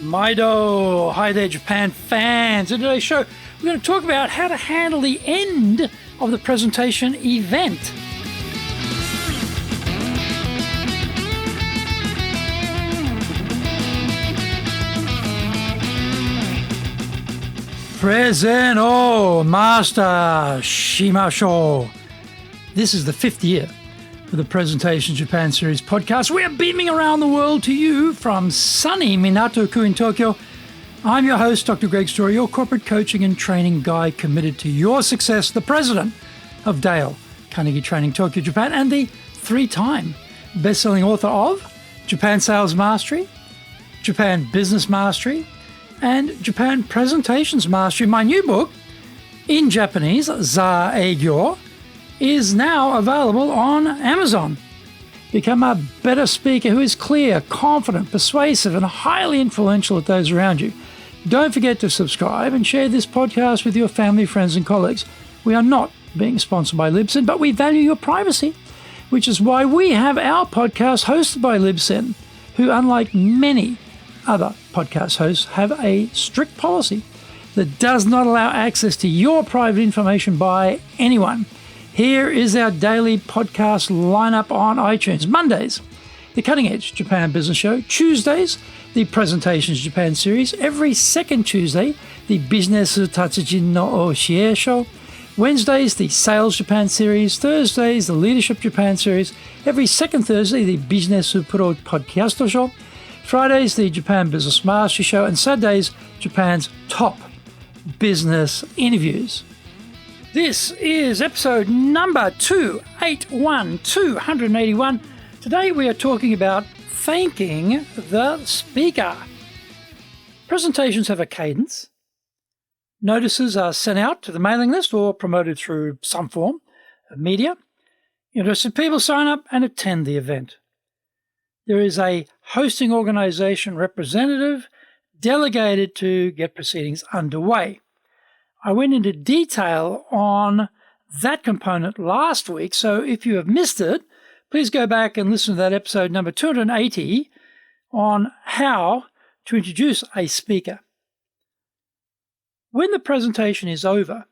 Maido! Hi there, Japan fans. In today's show, we're going to talk about how to handle the end of the presentation event. Present, master shimashou. This is the 5th year for the Presentation Japan Series podcast. We are beaming around the world to you from sunny Minato-ku in Tokyo. I'm your host, Dr. Greg Story, your corporate coaching and training guy committed to your success, the president of Dale Carnegie Training Tokyo, Japan, and the 3-time best-selling author of Japan Sales Mastery, Japan Business Mastery, and Japan Presentations Mastery. My new book, in Japanese, Za Eigyo, is now available on Amazon. Become a better speaker who is clear, confident, persuasive, and highly influential at those around you. Don't forget to subscribe and share this podcast with your family, friends, and colleagues. We are not being sponsored by Libsyn, but we value your privacy, which is why we have our podcast hosted by Libsyn, who, unlike many other podcast hosts, have a strict policy that does not allow access to your private information by anyone. Here is our daily podcast lineup on iTunes. Mondays, the Cutting Edge Japan Business Show. Tuesdays, the Presentations Japan Series. Every second Tuesday, the Business Tatsujin no Oshie Show. Wednesdays, the Sales Japan Series. Thursdays, the Leadership Japan Series. Every second Thursday, the Business Pro Podcast Show. Fridays, the Japan Business Mastery Show. And Saturdays, Japan's top business interviews. This is episode number 281. Today we are talking about thanking the speaker. Presentations have a cadence. Notices are sent out to the mailing list or promoted through some form of media. Interested people sign up and attend the event. There is a hosting organization representative delegated to get proceedings underway. I went into detail on that component last week, so if you have missed it, please go back and listen to that episode number 280 on how to introduce a speaker. When the presentation is over,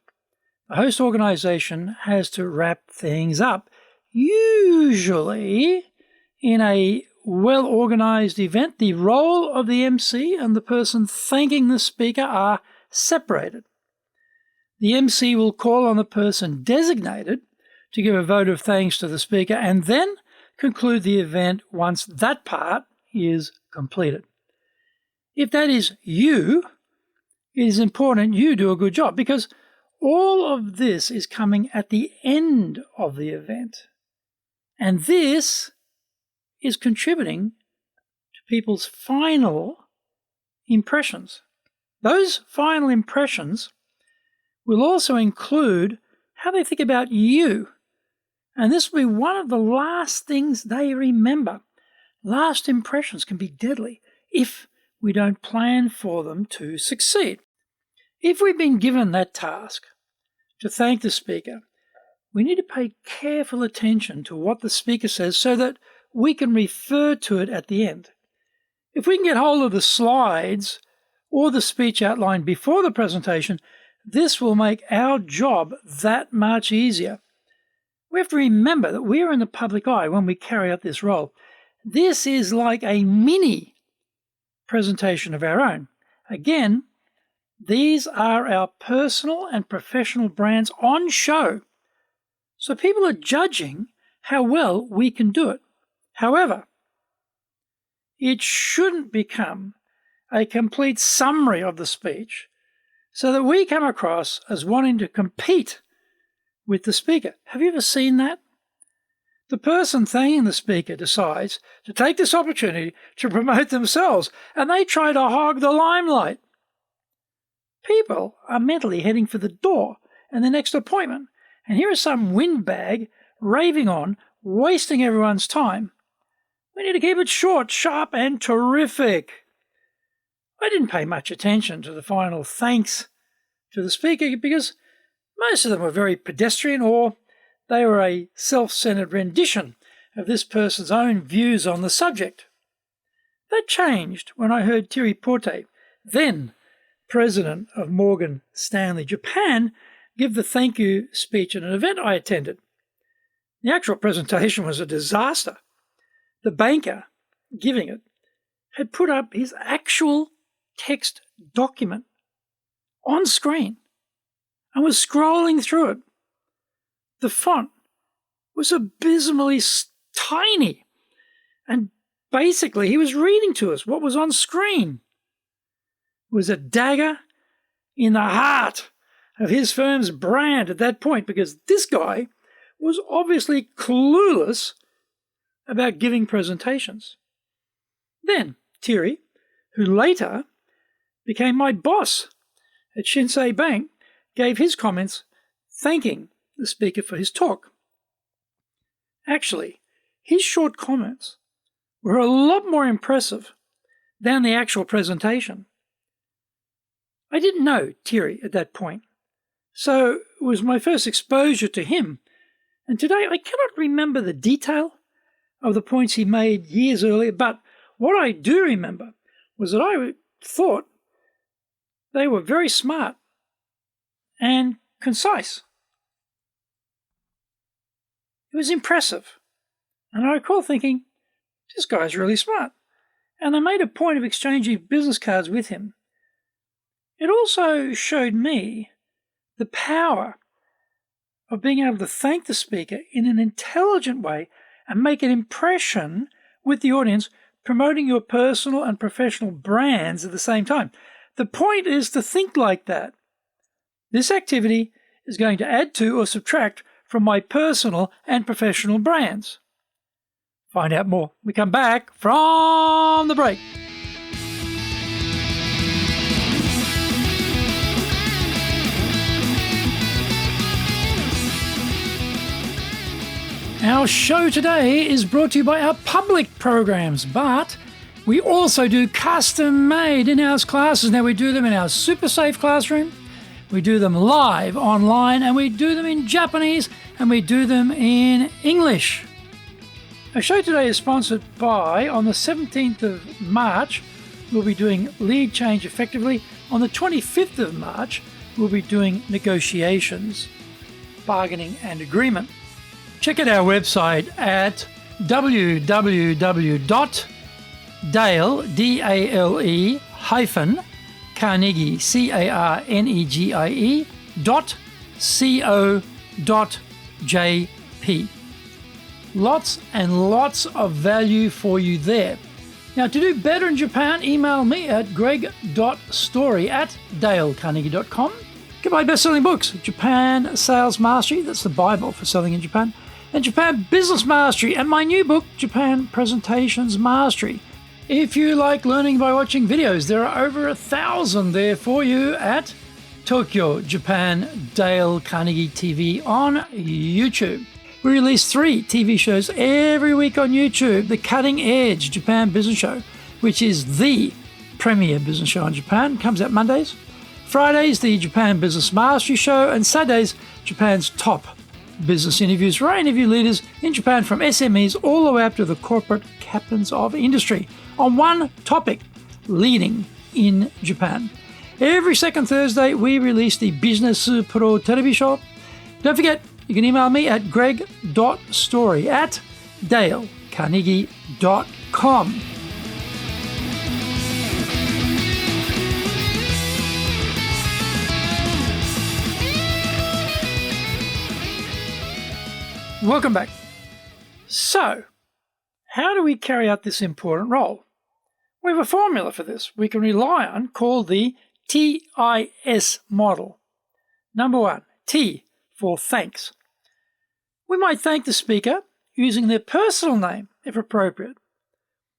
the host organization has to wrap things up. Usually, in a well-organized event, the role of the MC and the person thanking the speaker are separated. The MC will call on the person designated to give a vote of thanks to the speaker and then conclude the event once that part is completed. If that is you, it is important you do a good job because all of this is coming at the end of the event. And this is contributing to people's final impressions. Those final impressions will also include how they think about you. And this will be one of the last things they remember. Last impressions can be deadly if we don't plan for them to succeed. If we've been given that task to thank the speaker, we need to pay careful attention to what the speaker says so that we can refer to it at the end. If we can get hold of the slides or the speech outline before the presentation, this will make our job that much easier. We have to remember that we are in the public eye when we carry out this role. This is like a mini presentation of our own. Again, these are our personal and professional brands on show. So people are judging how well we can do it. However, it shouldn't become a complete summary of the speech so that we come across as wanting to compete with the speaker. Have you ever seen that? The person thanking the speaker decides to take this opportunity to promote themselves, and they try to hog the limelight. People are mentally heading for the door and the next appointment, and here is some windbag raving on, wasting everyone's time. We need to keep it short, sharp, and terrific. I didn't pay much attention to the final thanks to the speaker because most of them were very pedestrian or they were a self-centered rendition of this person's own views on the subject. That changed when I heard Thierry Porte, then president of Morgan Stanley Japan, give the thank you speech at an event I attended. The actual presentation was a disaster. The banker giving it had put up his actual text document on screen and was scrolling through it. The font was abysmally tiny, and basically he was reading to us what was on screen. It was a dagger in the heart of his firm's brand at that point, because this guy was obviously clueless about giving presentations. Then Thierry, who later became my boss at Shinsei Bank, gave his comments thanking the speaker for his talk. Actually, his short comments were a lot more impressive than the actual presentation. I didn't know Thierry at that point, so it was my first exposure to him, and today I cannot remember the detail of the points he made years earlier, but what I do remember was that I thought they were very smart and concise. It was impressive, and I recall thinking, this guy's really smart, and I made a point of exchanging business cards with him. It also showed me the power of being able to thank the speaker in an intelligent way and make an impression with the audience, promoting your personal and professional brands at the same time. The point is to think like that. This activity is going to add to or subtract from my personal and professional brands. Find out more when we come back from the break. Our show today is brought to you by our public programs, but we also do custom-made in-house classes. Now, we do them in our super safe classroom, we do them live online, and we do them in Japanese, and we do them in English. Our show today is sponsored by, on the 17th of March, we'll be doing Lead Change Effectively. On the 25th of March, we'll be doing Negotiations, Bargaining and Agreement. Check out our website at www.dale-carnegie, carnegie.co.jp. Lots and lots of value for you there. Now, to do better in Japan, email me at greg.story@dalecarnegie.com. Get my best-selling books, Japan Sales Mastery, that's the Bible for selling in Japan, and Japan Business Mastery, and my new book, Japan Presentations Mastery. If you like learning by watching videos, there are over 1,000 there for you at Tokyo, Japan, Dale Carnegie TV on YouTube. We release 3 TV shows every week on YouTube. The Cutting Edge Japan Business Show, which is the premier business show in Japan, comes out Mondays. Fridays, the Japan Business Mastery Show, and Saturdays, Japan's top business interviews, where I interview leaders in Japan from SMEs all the way up to the corporate captains of industry on one topic, leading in Japan. Every second Thursday, we release the Business Pro Television Show. Don't forget, you can email me at greg.story@dalecarnegie.com. Welcome back. So, how do we carry out this important role? We have a formula for this we can rely on called the TIS model. Number 1, T for thanks. We might thank the speaker using their personal name if appropriate.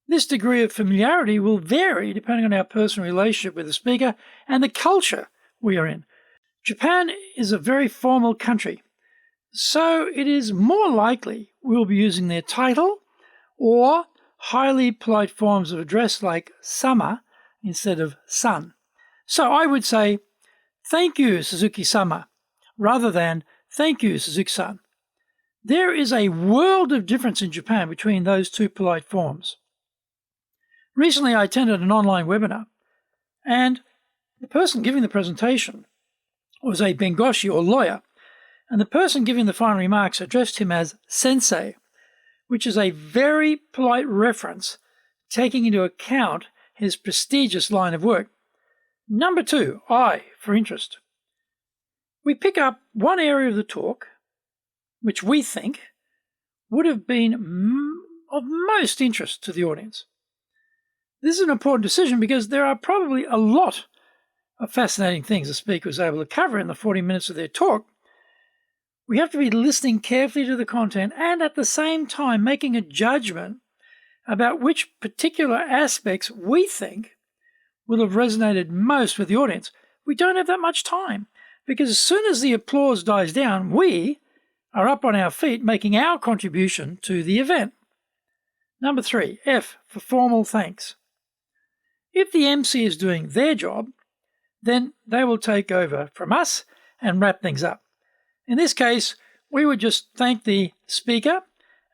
This degree of familiarity will vary depending on our personal relationship with the speaker and the culture we are in. Japan is a very formal country, so it is more likely we'll be using their title or highly polite forms of address like sama instead of san. So I would say, "Thank you, Suzuki-sama," rather than "Thank you, Suzuki-san." There is a world of difference in Japan between those two polite forms. Recently, I attended an online webinar, and the person giving the presentation was a Bengoshi or lawyer, and the person giving the final remarks addressed him as sensei, which is a very polite reference taking into account his prestigious line of work. Number 2, I for interest. We pick up one area of the talk which we think would have been of most interest to the audience. This is an important decision because there are probably a lot of fascinating things the speaker was able to cover in the 40 minutes of their talk. We have to be listening carefully to the content and at the same time making a judgment about which particular aspects we think will have resonated most with the audience. We don't have that much time because as soon as the applause dies down, we are up on our feet making our contribution to the event. Number 3, F for formal thanks. If the MC is doing their job, then they will take over from us and wrap things up. In this case, we would just thank the speaker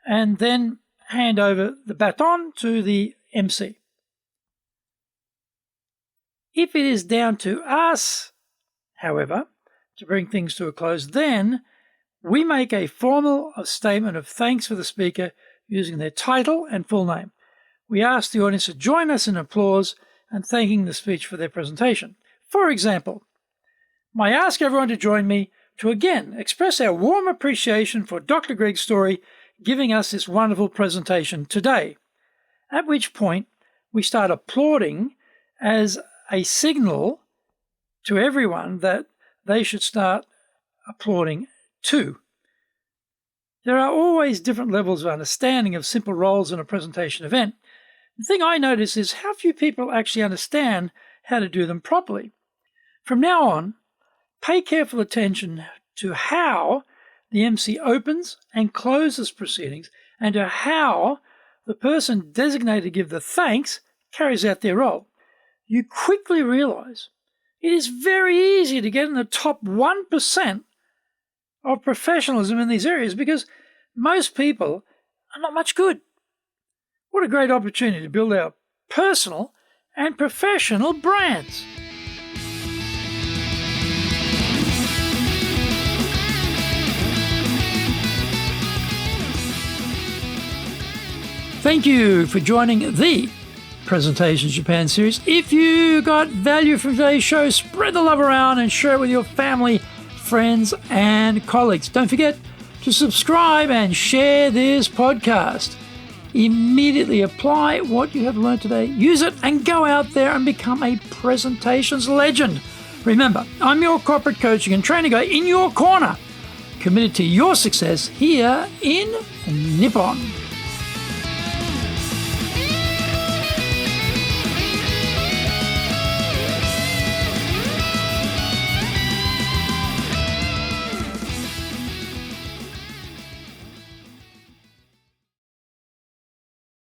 and then hand over the baton to the MC. If it is down to us, however, to bring things to a close, then we make a formal statement of thanks for the speaker using their title and full name. We ask the audience to join us in applause and thanking the speech for their presentation. For example, I ask everyone to join me to again express our warm appreciation for Dr. Greg Story giving us this wonderful presentation today, at which point we start applauding as a signal to everyone that they should start applauding too. There are always different levels of understanding of simple roles in a presentation event. The thing I notice is how few people actually understand how to do them properly. From now on, pay careful attention to how the MC opens and closes proceedings and to how the person designated to give the thanks carries out their role. You quickly realize it is very easy to get in the top 1% of professionalism in these areas because most people are not much good. What a great opportunity to build our personal and professional brands. Thank you for joining the Presentations Japan series. If you got value from today's show, spread the love around and share it with your family, friends, and colleagues. Don't forget to subscribe and share this podcast. Immediately apply what you have learned today, use it, and go out there and become a presentations legend. Remember, I'm your corporate coaching and training guy in your corner, committed to your success here in Nippon.